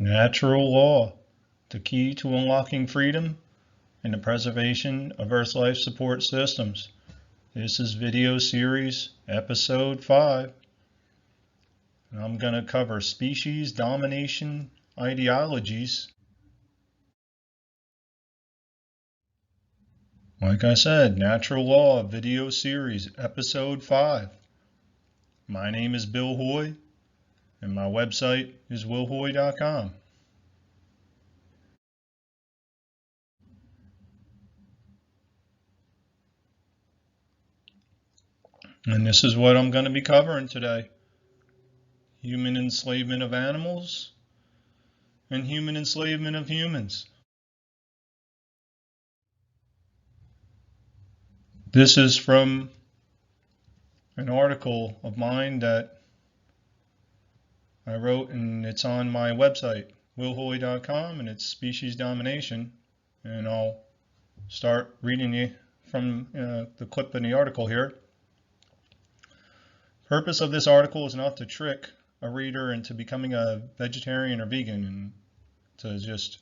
Natural law, the key to unlocking freedom and the preservation of Earth life support systems. This is video series episode 5. And I'm going to cover species domination ideologies. Like I said, natural law video series episode 5. My name is Bill Hoy and my website is willhoy.com. And this is what I'm going to be covering today. Human enslavement of animals and human enslavement of humans. This is from an article of mine that I wrote, and it's on my website, willhoy.com, and it's species domination. And I'll start reading you from the clip in the article here. Purpose of this article is not to trick a reader into becoming a vegetarian or vegan, and to just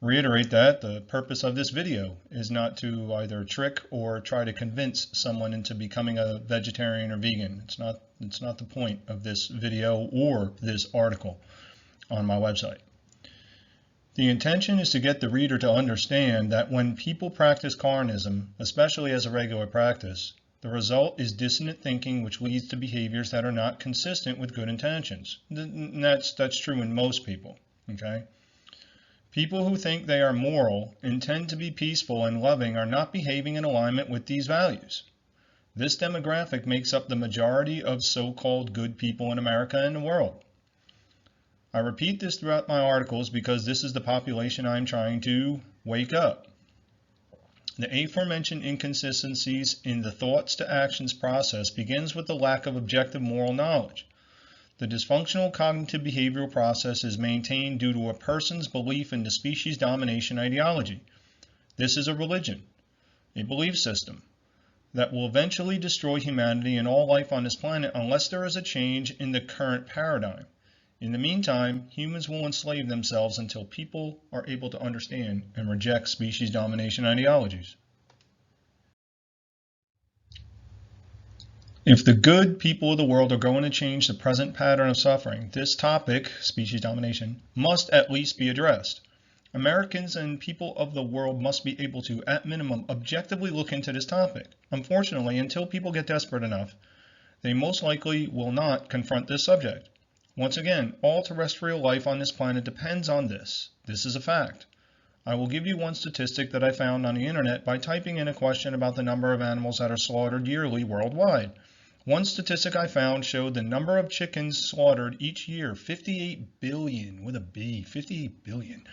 reiterate that the purpose of this video is not to either trick or try to convince someone into becoming a vegetarian or vegan. It's not the point of this video or this article on my website. The intention is to get the reader to understand that when people practice carnism, especially as a regular practice, the result is dissonant thinking, which leads to behaviors that are not consistent with good intentions. And that's true in most people, okay? People who think they are moral, intend to be peaceful and loving, are not behaving in alignment with these values. This demographic makes up the majority of so-called good people in America and the world. I repeat this throughout my articles because this is the population I'm trying to wake up. The aforementioned inconsistencies in the thoughts to actions process begins with the lack of objective moral knowledge. The dysfunctional cognitive behavioral process is maintained due to a person's belief in the species domination ideology. This is a religion, a belief system, that will eventually destroy humanity and all life on this planet unless there is a change in the current paradigm. In the meantime, humans will enslave themselves until people are able to understand and reject species domination ideologies. If the good people of the world are going to change the present pattern of suffering, this topic, species domination, must at least be addressed. Americans and people of the world must be able to, at minimum, objectively look into this topic. Unfortunately, until people get desperate enough, they most likely will not confront this subject. Once again, all terrestrial life on this planet depends on this. This is a fact. I will give you one statistic that I found on the internet by typing in a question about the number of animals that are slaughtered yearly worldwide. One statistic I found showed the number of chickens slaughtered each year, 58 billion, with a B, 58 billion.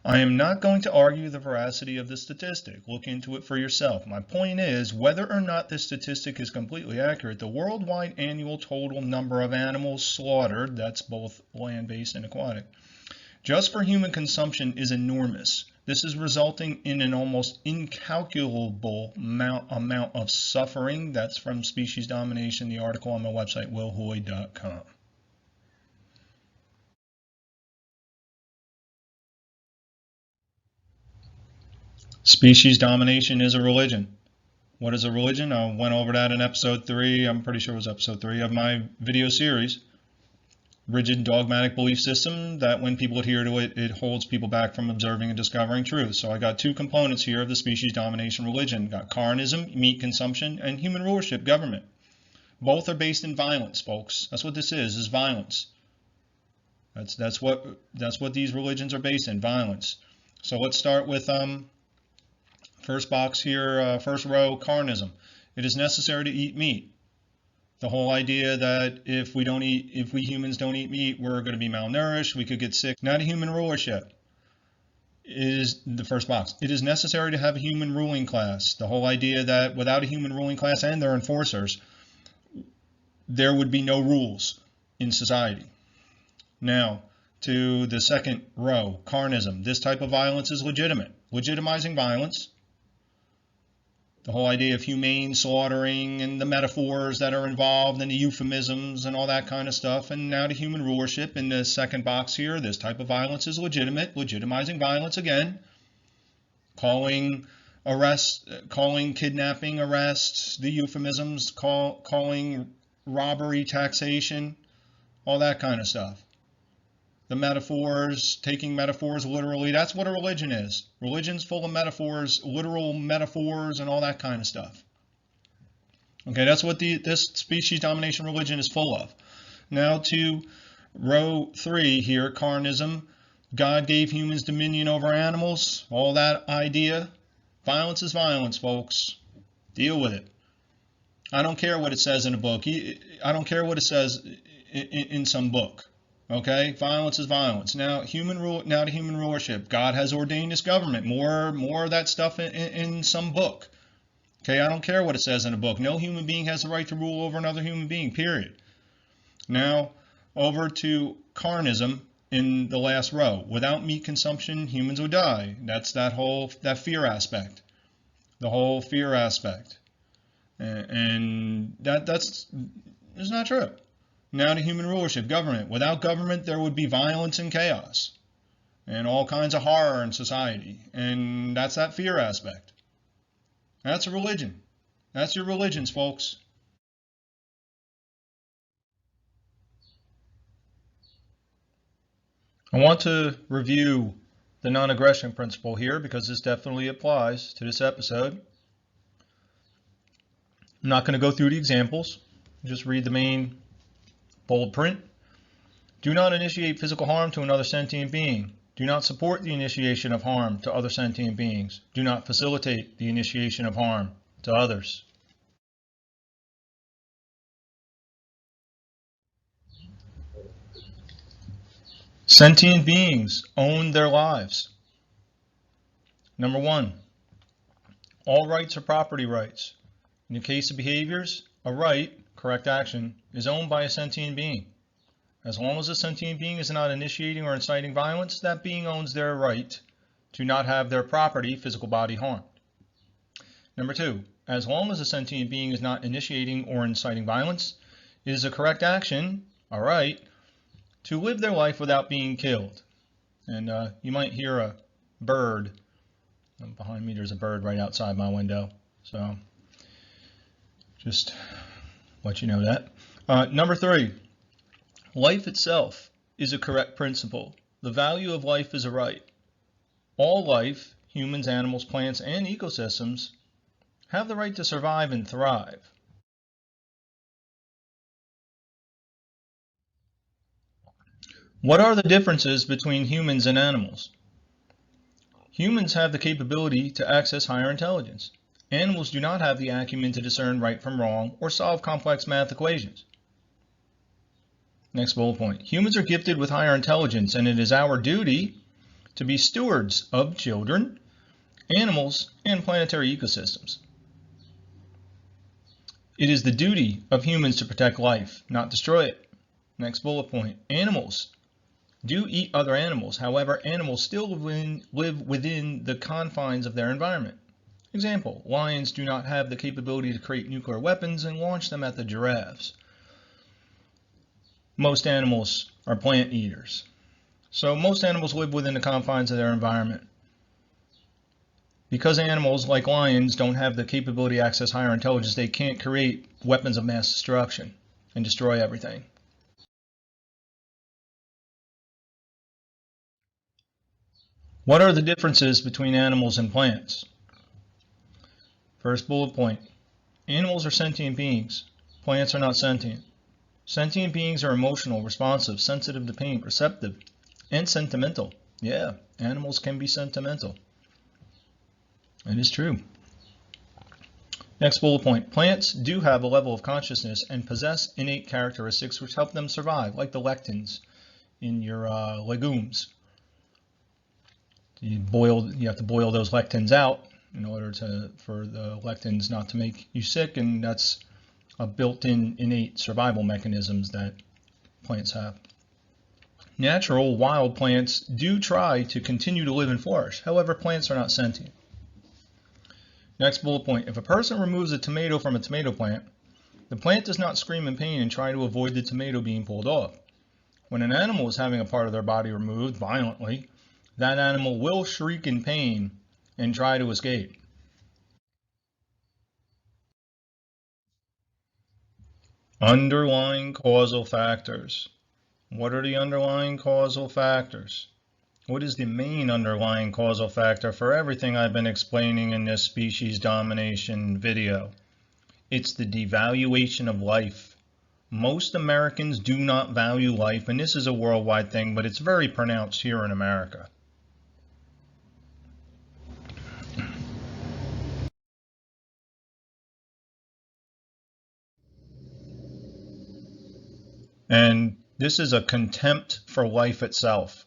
I am not going to argue the veracity of the statistic. Look into it for yourself. My point is, whether or not this statistic is completely accurate, the worldwide annual total number of animals slaughtered, that's both land-based and aquatic, just for human consumption is enormous. This is resulting in an almost incalculable amount of suffering. That's from Species Domination, the article on my website, willhoy.com. Species domination is a religion. What is a religion? I went over that in episode 3. I'm pretty sure it was episode 3 of my video series. Rigid dogmatic belief system that when people adhere to it, it holds people back from observing and discovering truth. So I got two components here of the species domination religion. Got carnism, meat consumption, and human rulership, government. Both are based in violence, folks. That's what this is violence. That's what these religions are based in, violence. So let's start with first box here, first row, carnism. It is necessary to eat meat. The whole idea that if we humans don't eat meat, we're going to be malnourished, we could get sick. Not a human rulership is the first box. It is necessary to have a human ruling class. The whole idea that without a human ruling class and their enforcers, there would be no rules in society. Now, to the second row, carnism. This type of violence is legitimate. Legitimizing violence. The whole idea of humane slaughtering and the metaphors that are involved and the euphemisms and all that kind of stuff. And now to human rulership in the second box here, this type of violence is legitimate, legitimizing violence again, calling kidnapping arrests, the euphemisms, calling robbery taxation, all that kind of stuff. The metaphors, taking metaphors literally, that's what a religion is. Religion's full of metaphors, literal metaphors, and all that kind of stuff. Okay, that's what this species domination religion is full of. Now to row 3 here, carnism. God gave humans dominion over animals, all that idea. Violence is violence, folks. Deal with it. I don't care what it says in a book. I don't care what it says in some book. Okay, violence is violence. Now to human rulership. God has ordained this government. More of that stuff in some book. Okay, I don't care what it says in a book. No human being has the right to rule over another human being, period. Now over to carnism in the last row. Without meat consumption, humans would die. That's that fear aspect. The whole fear aspect. And that's not true. Now to human rulership, government. Without government, there would be violence and chaos and all kinds of horror in society. And that's that fear aspect. That's a religion. That's your religions, folks. I want to review the non-aggression principle here because this definitely applies to this episode. I'm not going to go through the examples. Just read the main bold print. Do not initiate physical harm to another sentient being. Do not support the initiation of harm to other sentient beings. Do not facilitate the initiation of harm to others. Sentient beings own their lives. Number 1, all rights are property rights. In the case of behaviors, a right, correct action, is owned by a sentient being. As long as a sentient being is not initiating or inciting violence, that being owns their right to not have their property, physical body, harmed. Number 2, as long as a sentient being is not initiating or inciting violence, it is a correct action, a right, to live their life without being killed. And you might hear a bird. Behind me there's a bird right outside my window. So just let you know that. Number 3, life itself is a correct principle. The value of life is a right. All life, humans, animals, plants, and ecosystems, have the right to survive and thrive. What are the differences between humans and animals? Humans have the capability to access higher intelligence. Animals do not have the acumen to discern right from wrong or solve complex math equations. Next bullet point. Humans are gifted with higher intelligence, and it is our duty to be stewards of children, animals, and planetary ecosystems. It is the duty of humans to protect life, not destroy it. Next bullet point. Animals do eat other animals. However, animals still live within the confines of their environment. Example, lions do not have the capability to create nuclear weapons and launch them at the giraffes. Most animals are plant eaters. So most animals live within the confines of their environment. Because animals like lions don't have the capability to access higher intelligence, they can't create weapons of mass destruction and destroy everything. What are the differences between animals and plants? First bullet point. Animals are sentient beings. Plants are not sentient. Sentient beings are emotional, responsive, sensitive to pain, perceptive, and sentimental. Yeah, animals can be sentimental. It is true. Next bullet point. Plants do have a level of consciousness and possess innate characteristics which help them survive, like the lectins in your legumes. You have to boil those lectins out in order for the lectins not to make you sick, and that's a built-in innate survival mechanisms that plants have. Natural wild plants do try to continue to live and flourish. However, plants are not sentient. Next bullet point, if a person removes a tomato from a tomato plant, the plant does not scream in pain and try to avoid the tomato being pulled off. When an animal is having a part of their body removed violently, that animal will shriek in pain and try to escape. Underlying causal factors. What are the underlying causal factors? What is the main underlying causal factor for everything I've been explaining in this species domination video? It's the devaluation of life. Most Americans do not value life, and this is a worldwide thing, but it's very pronounced here in America. And this is a contempt for life itself.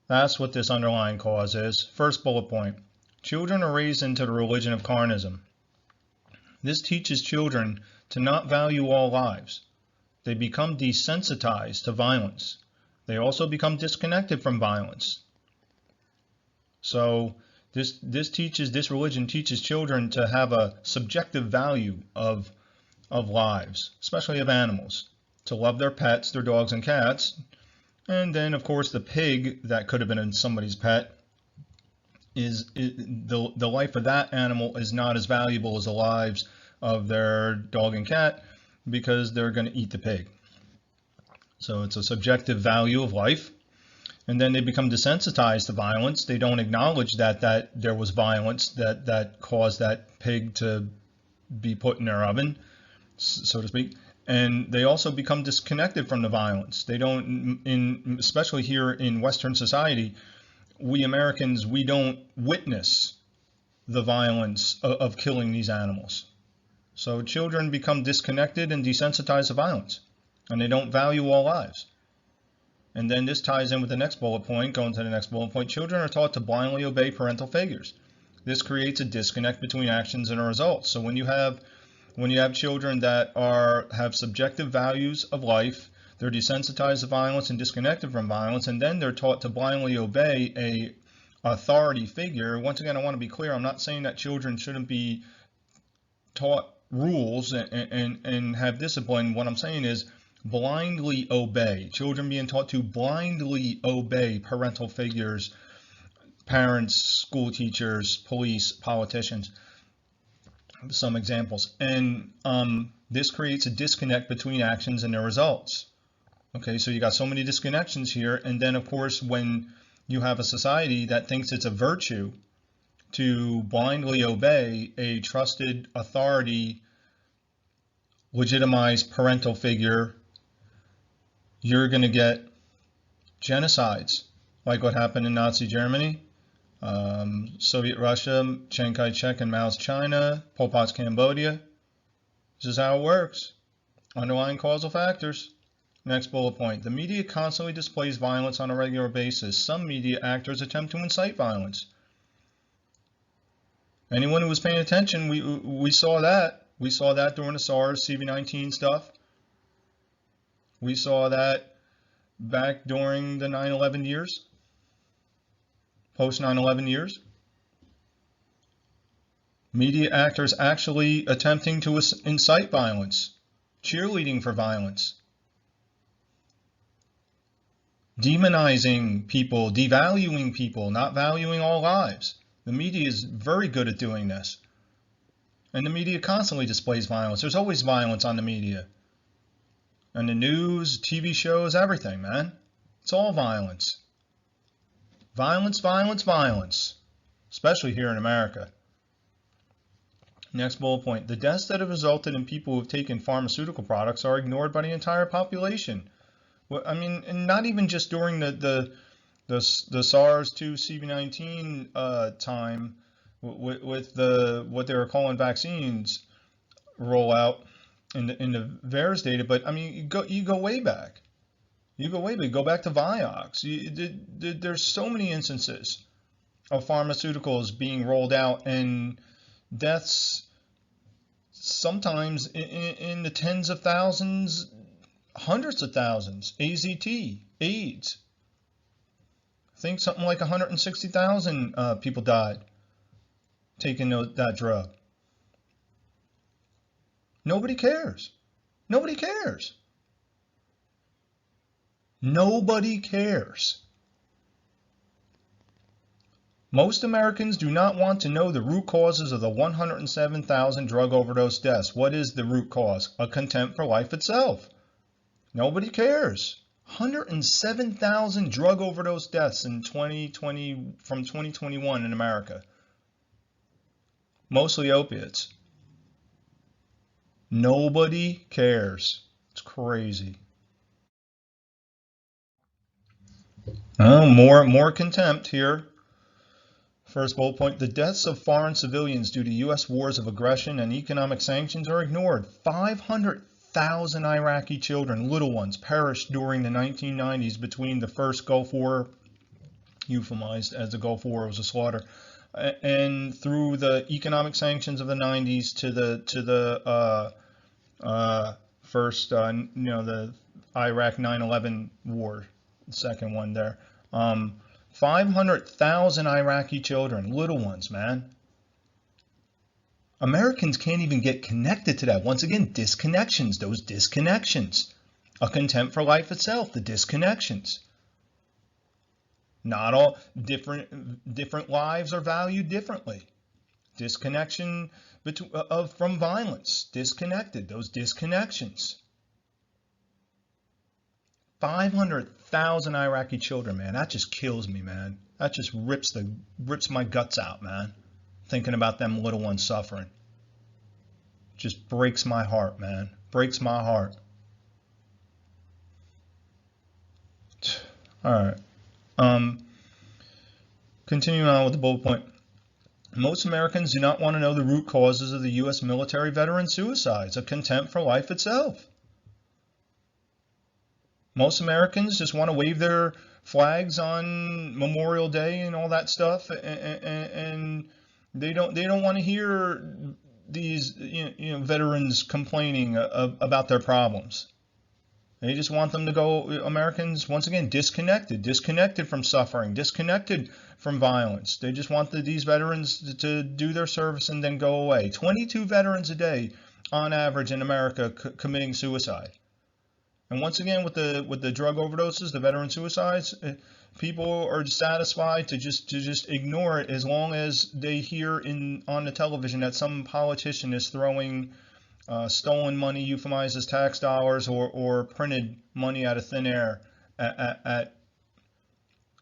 That's what this underlying cause is. First bullet point, children are raised into the religion of carnism. This teaches children to not value all lives. They become desensitized to violence. They also become disconnected from violence. So this religion teaches children to have a subjective value of lives, especially of animals, to love their pets, their dogs and cats. And then, of course, the pig that could have been somebody's pet the life of that animal is not as valuable as the lives of their dog and cat because they're going to eat the pig. So it's a subjective value of life. And then they become desensitized to violence. They don't acknowledge that there was violence that caused that pig to be put in their oven, so to speak. And they also become disconnected from the violence. They don't, especially here in Western society, we Americans, we don't witness the violence of killing these animals. So children become disconnected and desensitized to violence, and they don't value all lives. And then this ties in with the next bullet point, going to the next bullet point, children are taught to blindly obey parental figures. This creates a disconnect between actions and results. So when you have children that have subjective values of life, they're desensitized to violence and disconnected from violence, and then they're taught to blindly obey a authority figure. Once again, I want to be clear, I'm not saying that children shouldn't be taught rules and have discipline. What I'm saying is blindly obey. Children being taught to blindly obey parental figures, parents, school teachers, police, politicians. Some examples. And this creates a disconnect between actions and their results. Okay, so you got so many disconnections here. And then, of course, when you have a society that thinks it's a virtue to blindly obey a trusted authority, legitimized parental figure, you're going to get genocides, like what happened in Nazi Germany, Soviet Russia, Chiang Kai-shek and Mao's China, Pol Pot's Cambodia. This is how it works. Underlying causal factors. Next bullet point. The media constantly displays violence on a regular basis. Some media actors attempt to incite violence. Anyone who was paying attention, we saw that. We saw that during the SARS CV-19 stuff. We saw that back during the 9/11 years, post 9/11 years. Media actors actually attempting to incite violence, cheerleading for violence, demonizing people, devaluing people, not valuing all lives. The media is very good at doing this. And the media constantly displays violence. There's always violence on the media. And the news, TV shows, everything, man. It's all violence. Violence, violence, violence. Especially here in America. Next bullet point. The deaths that have resulted in people who have taken pharmaceutical products are ignored by the entire population. Well, I mean, and not even just during the SARS-2 CV-19 time with what they were calling vaccines rollout in the VAERS data, but I mean, you go way back. Go back to Vioxx. There's so many instances of pharmaceuticals being rolled out and deaths sometimes in the tens of thousands, hundreds of thousands. AZT, AIDS. I think something like 160,000 people died taking that drug. Nobody cares. Nobody cares. Nobody cares. Most Americans do not want to know the root causes of the 107,000 drug overdose deaths. What is the root cause? A contempt for life itself. Nobody cares. 107,000 drug overdose deaths in 2020 from 2021 in America. Mostly opiates. Nobody cares. It's crazy. Oh, more contempt here. First bullet point, the deaths of foreign civilians due to U.S. wars of aggression and economic sanctions are ignored. 500,000 Iraqi children, little ones, perished during the 1990s between the first Gulf War, euphemized as the Gulf War was a slaughter, and through the economic sanctions of the 90s to the first, the Iraq 9/11 war, the second one there. 500,000 Iraqi children, little ones, man. Americans can't even get connected to that. Once again, disconnections, those disconnections. A contempt for life itself, the disconnections. Not all different lives are valued differently. Disconnection from violence, disconnected, those disconnections. 500,000 Iraqi children, man. That just kills me, man. That just rips my guts out, man. Thinking about them little ones suffering. Just breaks my heart, man. Breaks my heart. All right. Continuing on with the bullet point. Most Americans do not want to know the root causes of the U.S. military veteran suicides, a contempt for life itself. Most Americans just want to wave their flags on Memorial Day and all that stuff, and they don't want to hear these veterans complaining about their problems. They just want them to go, Americans, once again, disconnected from suffering, disconnected from violence. They just want these veterans to do their service and then go away. 22 veterans a day on average in America committing suicide. And once again, with the drug overdoses, the veteran suicides, people are satisfied to just ignore it as long as they hear on the television that some politician is throwing stolen money, euphemized as tax dollars, or printed money out of thin air at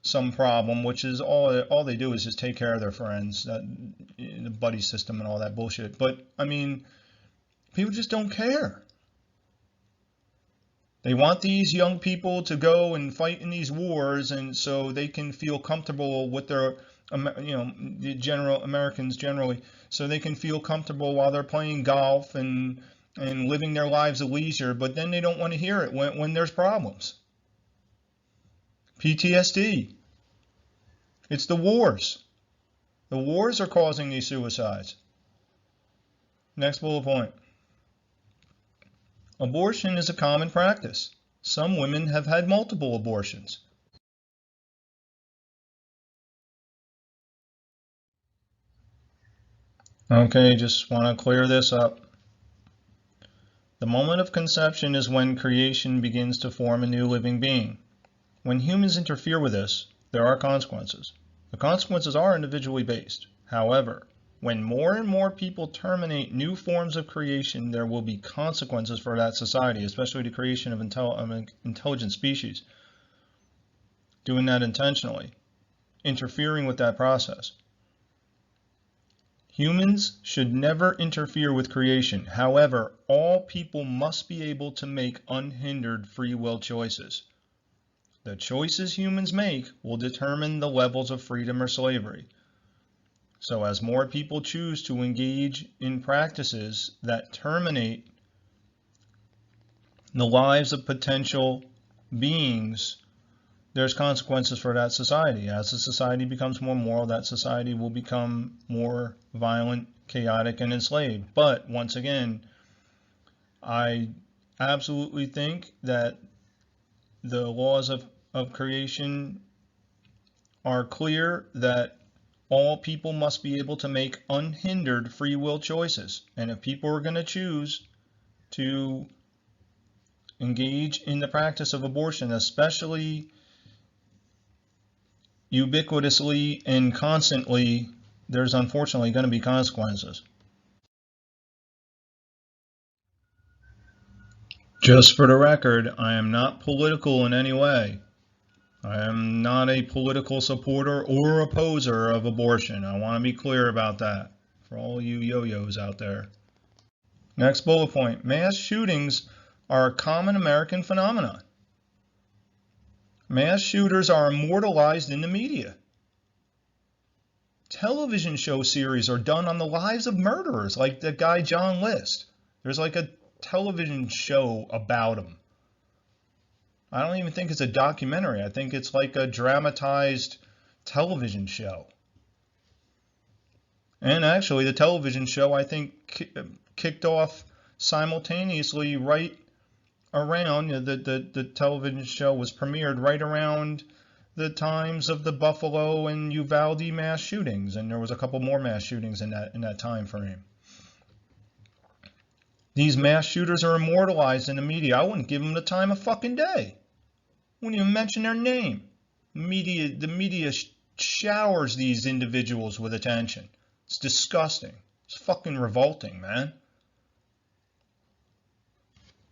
some problem, which is all they do is just take care of their friends, the buddy system and all that bullshit. But I mean, people just don't care. They want these young people to go and fight in these wars, and so they can feel comfortable with their, the general Americans generally, so they can feel comfortable while they're playing golf and living their lives of leisure. But then they don't want to hear it when there's problems. PTSD. It's the wars. The wars are causing these suicides. Next bullet point. Abortion is a common practice. Some women have had multiple abortions. Okay, just want to clear this up. The moment of conception is when creation begins to form a new living being. When humans interfere with this, there are consequences. The consequences are individually based. However, when more and more people terminate new forms of creation, there will be consequences for that society, especially the creation of intelligent species. Doing that intentionally, interfering with that process. Humans should never interfere with creation. However, all people must be able to make unhindered free will choices. The choices humans make will determine the levels of freedom or slavery. So as more people choose to engage in practices that terminate the lives of potential beings, there's consequences for that society. As the society becomes more moral, that society will become more violent, chaotic, and enslaved. But once again, I absolutely think that the laws of creation are clear, that All people must be able to make unhindered free will choices. And if people are going to choose to engage in the practice of abortion, especially ubiquitously and constantly, there's unfortunately going to be consequences. Just for the record, I am not political in any way. I am not a political supporter or opposer of abortion. I want to be clear about that for all you yo-yos out there. Next bullet point. Mass shootings are a common American phenomenon. Mass shooters are immortalized in the media. Television show series are done on the lives of murderers, like the guy John List. There's like a television show about him. I don't even think it's a documentary. I think it's like a dramatized television show. And actually, the television show, I think, kicked off simultaneously right around, the television show was premiered right around the times of the Buffalo and Uvalde mass shootings, and there was a couple more mass shootings in that time frame. These mass shooters are immortalized in the media. I wouldn't give them the time of fucking day. Wouldn't even mention their name. The media showers these individuals with attention. It's disgusting. It's fucking revolting, man.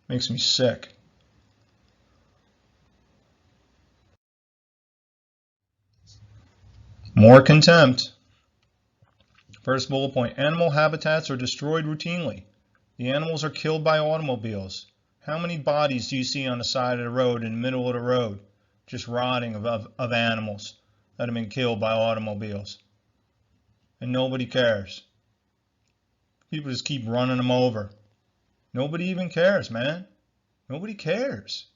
Makes me sick. More contempt. First bullet point. Animal habitats are destroyed routinely. The animals are killed by automobiles. How many bodies do you see on the side of the road, in the middle of the road, just rotting of animals that have been killed by automobiles? And nobody cares. People just keep running them over. Nobody even cares, man. Nobody cares.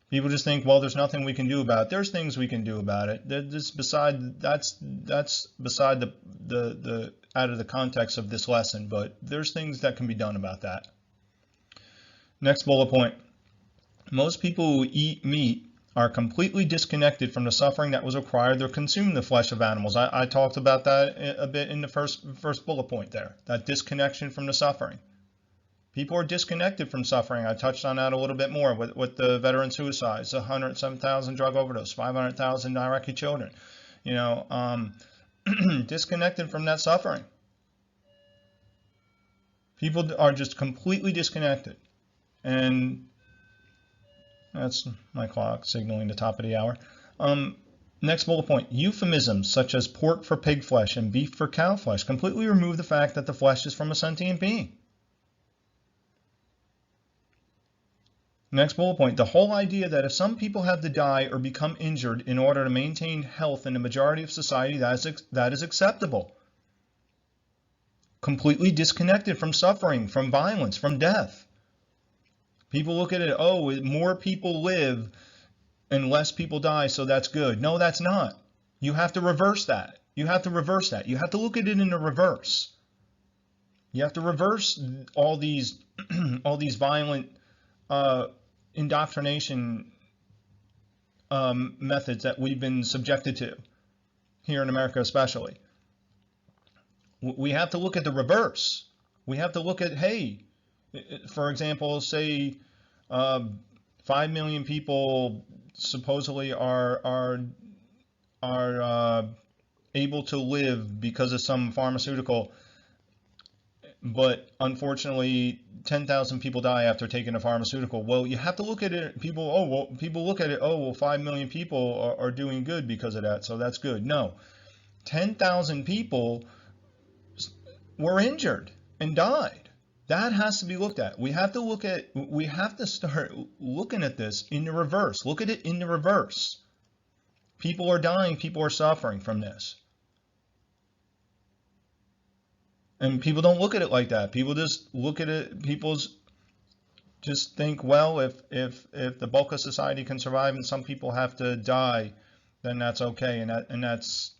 People just think, well, there's nothing we can do about it. There's things we can do about it. That's beside the out of the context of this lesson, but there's things that can be done about that. Next bullet point. Most people who eat meat are completely disconnected from the suffering that was required to consume the flesh of animals. I talked about that a bit in the first bullet point there, that disconnection from the suffering. People are disconnected from suffering. I touched on that a little bit more with the veteran suicides, 107,000 drug overdose, 500,000 Iraqi children. Disconnected from that suffering. People are just completely disconnected. And that's my clock signaling the top of the hour. Next bullet point. Euphemisms such as pork for pig flesh and beef for cow flesh completely remove the fact that the flesh is from a sentient being. Next bullet point. The whole idea that if some people have to die or become injured in order to maintain health in the majority of society, that is acceptable. Completely disconnected from suffering, from violence, from death. People look at it, oh, more people live and less people die, so that's good. No, that's not. You have to reverse that. You have to reverse that. You have to look at it in the reverse. You have to reverse all these violent indoctrination methods that we've been subjected to here in America especially. We have to look at the reverse. We have to look at, hey, for example, say 5 million people supposedly are able to live because of some pharmaceutical, but unfortunately 10,000 people die after taking a pharmaceutical. Well, you have to look at it. People look at it. Oh, well, 5 million people are doing good because of that, so that's good. No, 10,000 people were injured and died. That has to be looked at. We have to start looking at this in the reverse. Look at it in the reverse. People are dying, people are suffering from this. And people don't look at it like that. People just look at it, just think, well, if the bulk of society can survive and some people have to die, then that's okay, and that's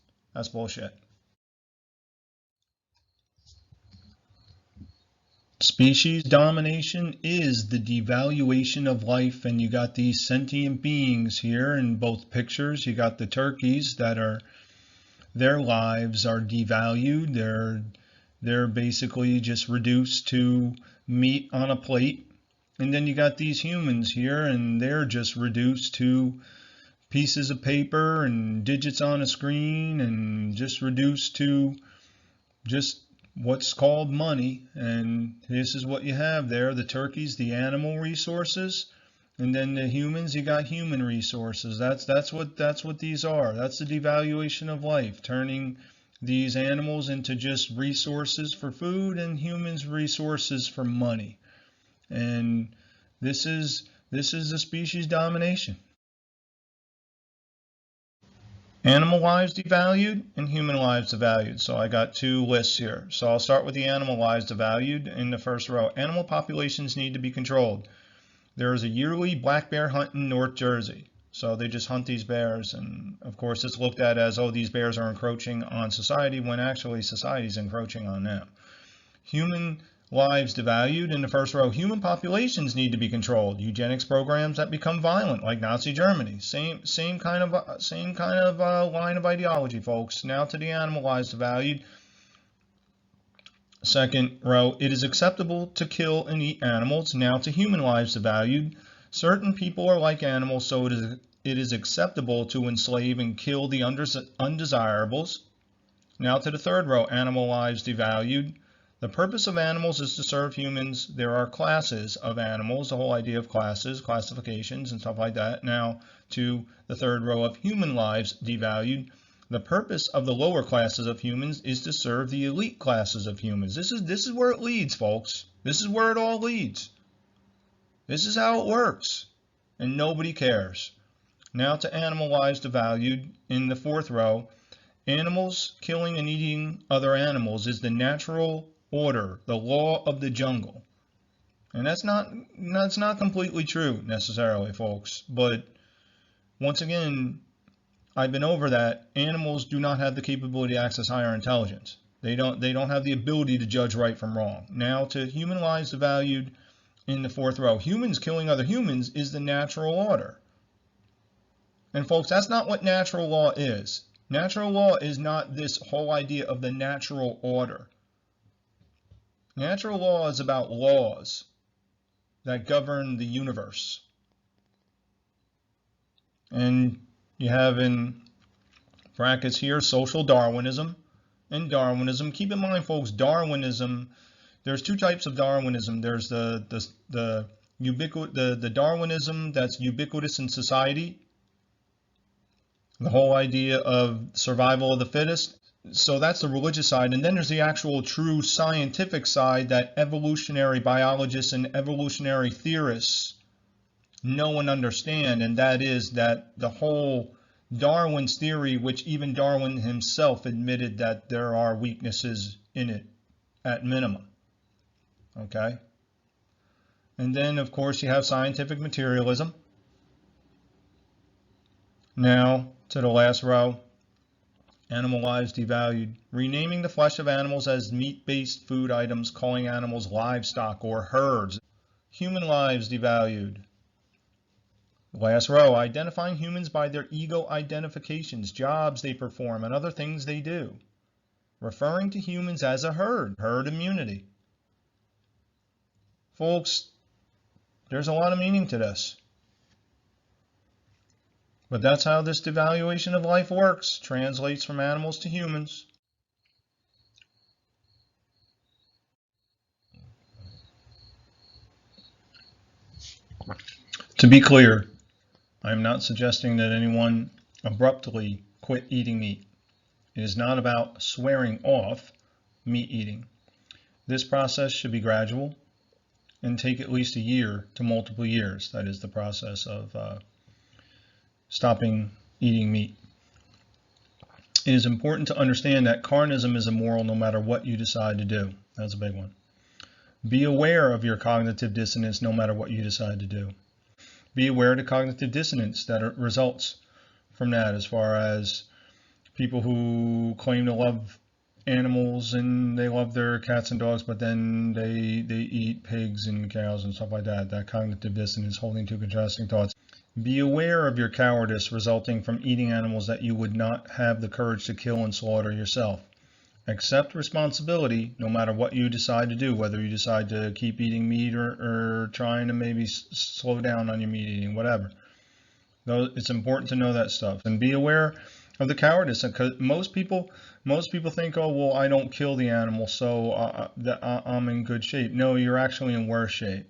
bullshit. Species domination is the devaluation of life, and you got these sentient beings here in both pictures. You got the turkeys that are, their lives are devalued. They're basically just reduced to meat on a plate. And then you got these humans here, and they're just reduced to pieces of paper and digits on a screen, and just reduced to just what's called money. And this is what you have there: the turkeys, the animal resources, and then the humans, you got human resources. That's what these are. That's the devaluation of life, turning these animals into just resources for food and humans resources for money. And this is the species domination. Animal lives devalued and human lives devalued. So I got two lists here. So I'll start with the animal lives devalued in the first row. Animal populations need to be controlled. There is a yearly black bear hunt in North Jersey. So they just hunt these bears, and of course it's looked at as, oh, these bears are encroaching on society, when actually society's encroaching on them. Human lives devalued in the first row. Human populations need to be controlled. Eugenics programs that become violent, like Nazi Germany. Same kind of line of ideology, folks. Now to the animal lives devalued. Second row, it is acceptable to kill and eat animals. Now to human lives devalued. Certain people are like animals, so it is acceptable to enslave and kill the undesirables. Now to the third row, animal lives devalued. The purpose of animals is to serve humans. There are classes of animals, the whole idea of classes, classifications, and stuff like that. Now to the third row of human lives devalued. The purpose of the lower classes of humans is to serve the elite classes of humans. This is where it leads, folks. This is where it all leads. This is how it works, and nobody cares. Now to animal lives devalued in the fourth row. Animals killing and eating other animals is the natural order, the law of the jungle. And that's not completely true necessarily, folks. But once again, I've been over that. Animals do not have the capability to access higher intelligence. They don't have the ability to judge right from wrong. Now to human lives devalued in the fourth row. Humans killing other humans is the natural order. And folks, that's not what natural law is. Natural law is not this whole idea of the natural order. Natural law is about laws that govern the universe. And you have in brackets here social Darwinism and Darwinism. Keep in mind, folks, Darwinism, there's two types of Darwinism. There's the Darwinism that's ubiquitous in society, the whole idea of survival of the fittest. So that's the religious side. And then there's the actual true scientific side that evolutionary biologists and evolutionary theorists know and understand. And that is that the whole Darwin's theory, which even Darwin himself admitted that there are weaknesses in it at minimum. Okay. And then, of course, you have scientific materialism. Now, to the last row, animal lives devalued. Renaming the flesh of animals as meat-based food items, calling animals livestock or herds. Human lives devalued. Last row, identifying humans by their ego identifications, jobs they perform, and other things they do. Referring to humans as a herd immunity. Folks, there's a lot of meaning to this. But that's how this devaluation of life works, translates from animals to humans. To be clear, I am not suggesting that anyone abruptly quit eating meat. It is not about swearing off meat eating. This process should be gradual and take at least a year to multiple years. That is the process of stopping eating meat. It is important to understand that carnism is immoral no matter what you decide to do. That's a big one. Be aware of your cognitive dissonance no matter what you decide to do. Be aware of the cognitive dissonance that results from that, as far as people who claim to love animals and they love their cats and dogs, but then they eat pigs and cows and stuff like that. That cognitive dissonance, holding two contrasting thoughts. Be aware of your cowardice resulting from eating animals that you would not have the courage to kill and slaughter yourself. Accept responsibility no matter what you decide to do, whether you decide to keep eating meat or trying to maybe slow down on your meat eating, whatever. It's important to know that stuff and be aware of the cowardice, because most people think, oh well, I don't kill the animal, so I'm in good shape. No, you're actually in worse shape,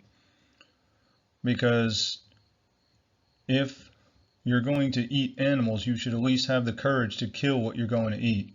because if you're going to eat animals, you should at least have the courage to kill what you're going to eat.